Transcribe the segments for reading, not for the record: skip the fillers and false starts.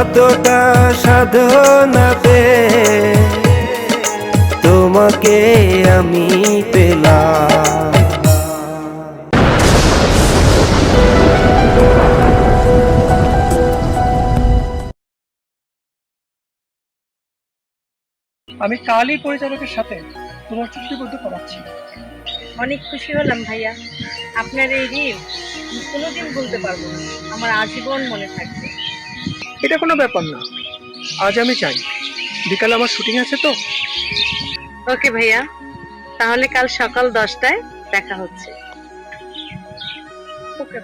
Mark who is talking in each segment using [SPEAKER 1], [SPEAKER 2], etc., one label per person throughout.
[SPEAKER 1] কতটা সাধনাতে তোমাকে আমি পেলাম।
[SPEAKER 2] আমি কালই পরিচালকের সাথে তোমার চুক্তিবদ্ধ করাচ্ছি।
[SPEAKER 3] অনেক খুশি হলাম ভাইয়া। আপনার এই ঋণ আমি কোনোদিন ভুলতে পারবো না, আমার আজীবন মনে থাকবে।
[SPEAKER 2] এটা কোনো ব্যাপার না, আজ আমি চাই, বিকালে আমার শুটিং আছে তো।
[SPEAKER 3] ওকে ভাইয়া, তাহলে কাল সকাল 10টায় দেখা হচ্ছে।
[SPEAKER 2] ওকে।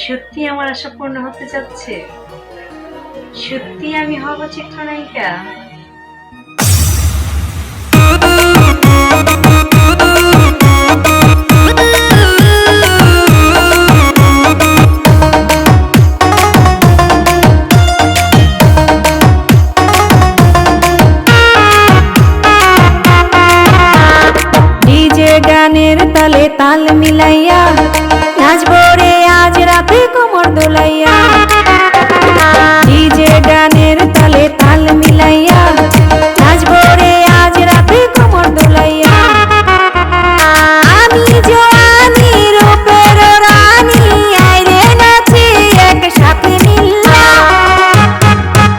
[SPEAKER 3] সত্যি আমার আশা পূর্ণ হতে যাচ্ছে, সত্যি আমি হব চিত্রনায়িকা।
[SPEAKER 4] ডিজে গানের তালে তাল মিলাইয়া নাচবো রে আজ রাতে কোমর দোলাইয়া। ডিজে গানের তালে তাল মিলাইয়া নাচবো রে আজ রাতে কোমর দোলাইয়া। আমি জওয়ানি রূপের রানী আইরে নাচি একসাথে মিল্লা।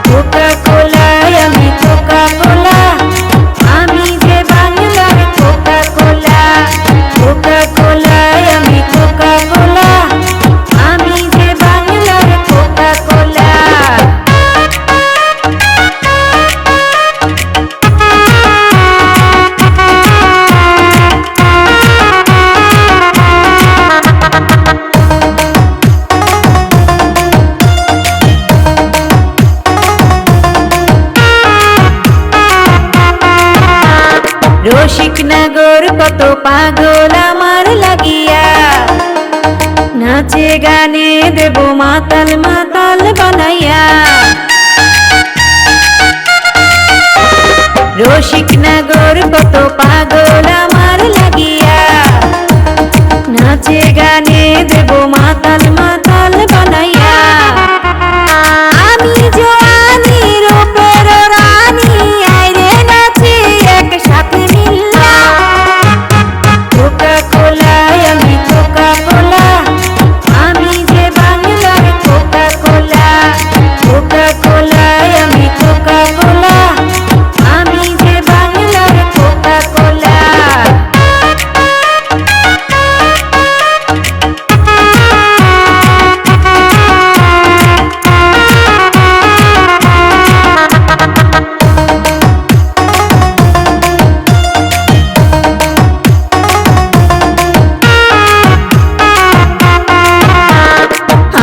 [SPEAKER 4] কোকা কোলায় আমি কোকা কোলা, আমি যে বাংলার কোকা কোলা। কোকা কোলায় আমি কোকা কোলা, আমি যে বাংলার কোকা কোলা। রসিকনগর কত পাগল আমার লাগিয়া, নাচে গানে দেব মাতাল মাতাল বানাইয়া। রসিকনগর কত পাগল আমার লাগিয়া, নাচে গানে দেব মাতাল মাতাল বানাইয়া। আমি জওয়ানি রূপের রানী আইরে নাচি একসাথে মিল্লা। কোকা কোলায় আমি কোকা কোলা, আমি যে বাংলার কোকা কোলা। কোকা কোলায় আমি কোকা কোলা, আমি যে বাংলার কোকা কোলা।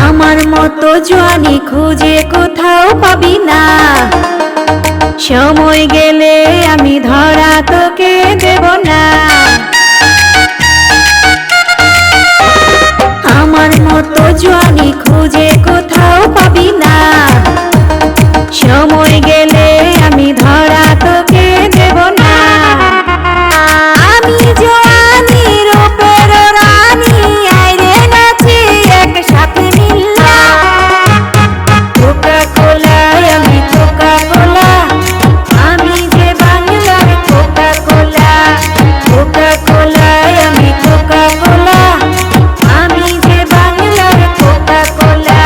[SPEAKER 4] আমার মতো জওয়ানি খুঁজে কোথাও পাবি না, সময় গেলে আমি ধরা তোকে দেব না। আমার মতো জওয়ানি খুঁজে কোথাও পাবি না, সময় গেলে আমি ধরা তোকে দেব না। আমি জওয়ানি রূপের রানী আইরে নাচি একসাথে মিল্লা। কোকা কোলায় আমি কোকা কোলা, আমি যে বাংলার কোকা কোলা। কোকা কোলায় আমি কোকা কোলা, আমি যে বাংলার কোকা কোলা।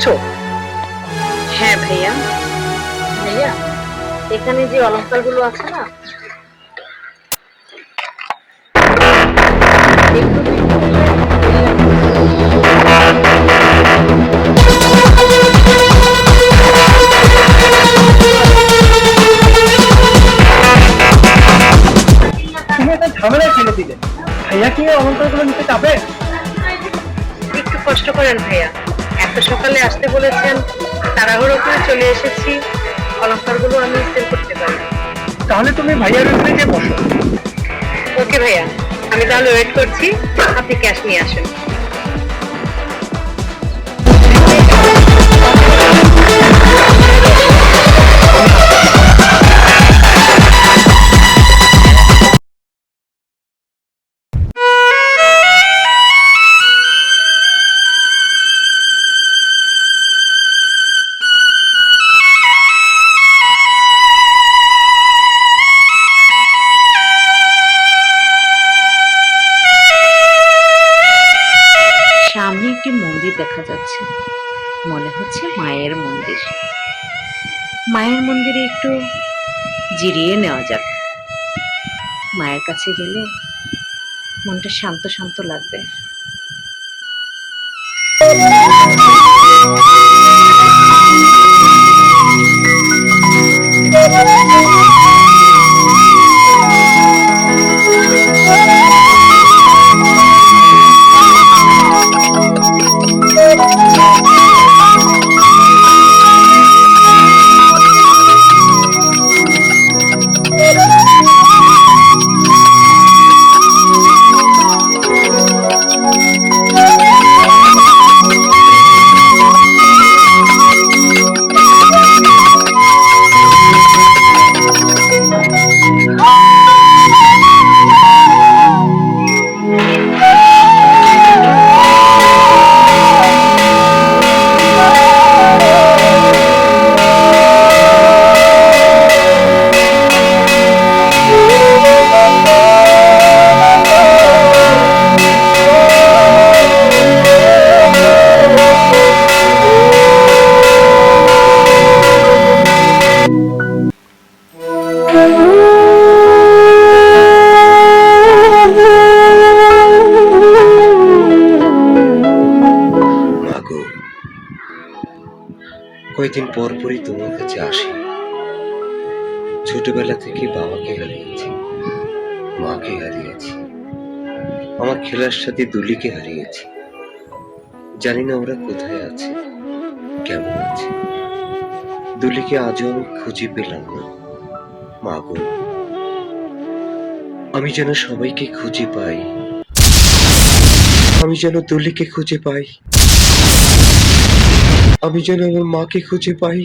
[SPEAKER 2] পেয়েছো?
[SPEAKER 3] হ্যাঁ ভাইয়া। ভাইয়া, এখানে যে অলংকারগুলো আছে না, এগুলো
[SPEAKER 2] তুমি একটা ঝামেলায় ফেলে দিলে। ভাইয়া কি এই অলংকারগুলো নিতে যাবে?
[SPEAKER 3] একটু কষ্ট করেন ভাইয়া, এত সকালে আসতে বলেছেন, তাড়াহুড়ো করে চলে এসেছি, অলংকারগুলো আমি সেল করতে পারি।
[SPEAKER 2] তাহলে তুমি ভাইয়ার ওখানে গিয়ে বসো।
[SPEAKER 3] ওকে ভাইয়া, আমি তাহলে ওয়েট করছি, আপনি ক্যাশ নিয়ে আসেন। সামনে একটি মন্দির দেখা যাচ্ছে, মনে হচ্ছে মায়ের মন্দির। মায়ের মন্দিরে একটু জিরিয়ে নেওয়া যাক। মায়ের কাছে গেলে মনটা শান্ত শান্ত লাগবে।
[SPEAKER 1] মাগো, কয়েকদিন পর পরই তোমার কাছে আসি। ছোটবেলা থেকে বাবাকে হারিয়েছি, মাকে হারিয়েছি, আমার খেলার সাথে দুলিকে হারিয়েছি। জানি না ওরা কোথায় আছে, কেমন আছে। দুলিকে আজও আমি খুঁজে পেলাম না। মাগো, আমি যেন সবাইকে খুঁজে পাই, আমি যেন দুলিকে খুঁজে পাই, আমি যেন আমার মাকে খুঁজে পাই।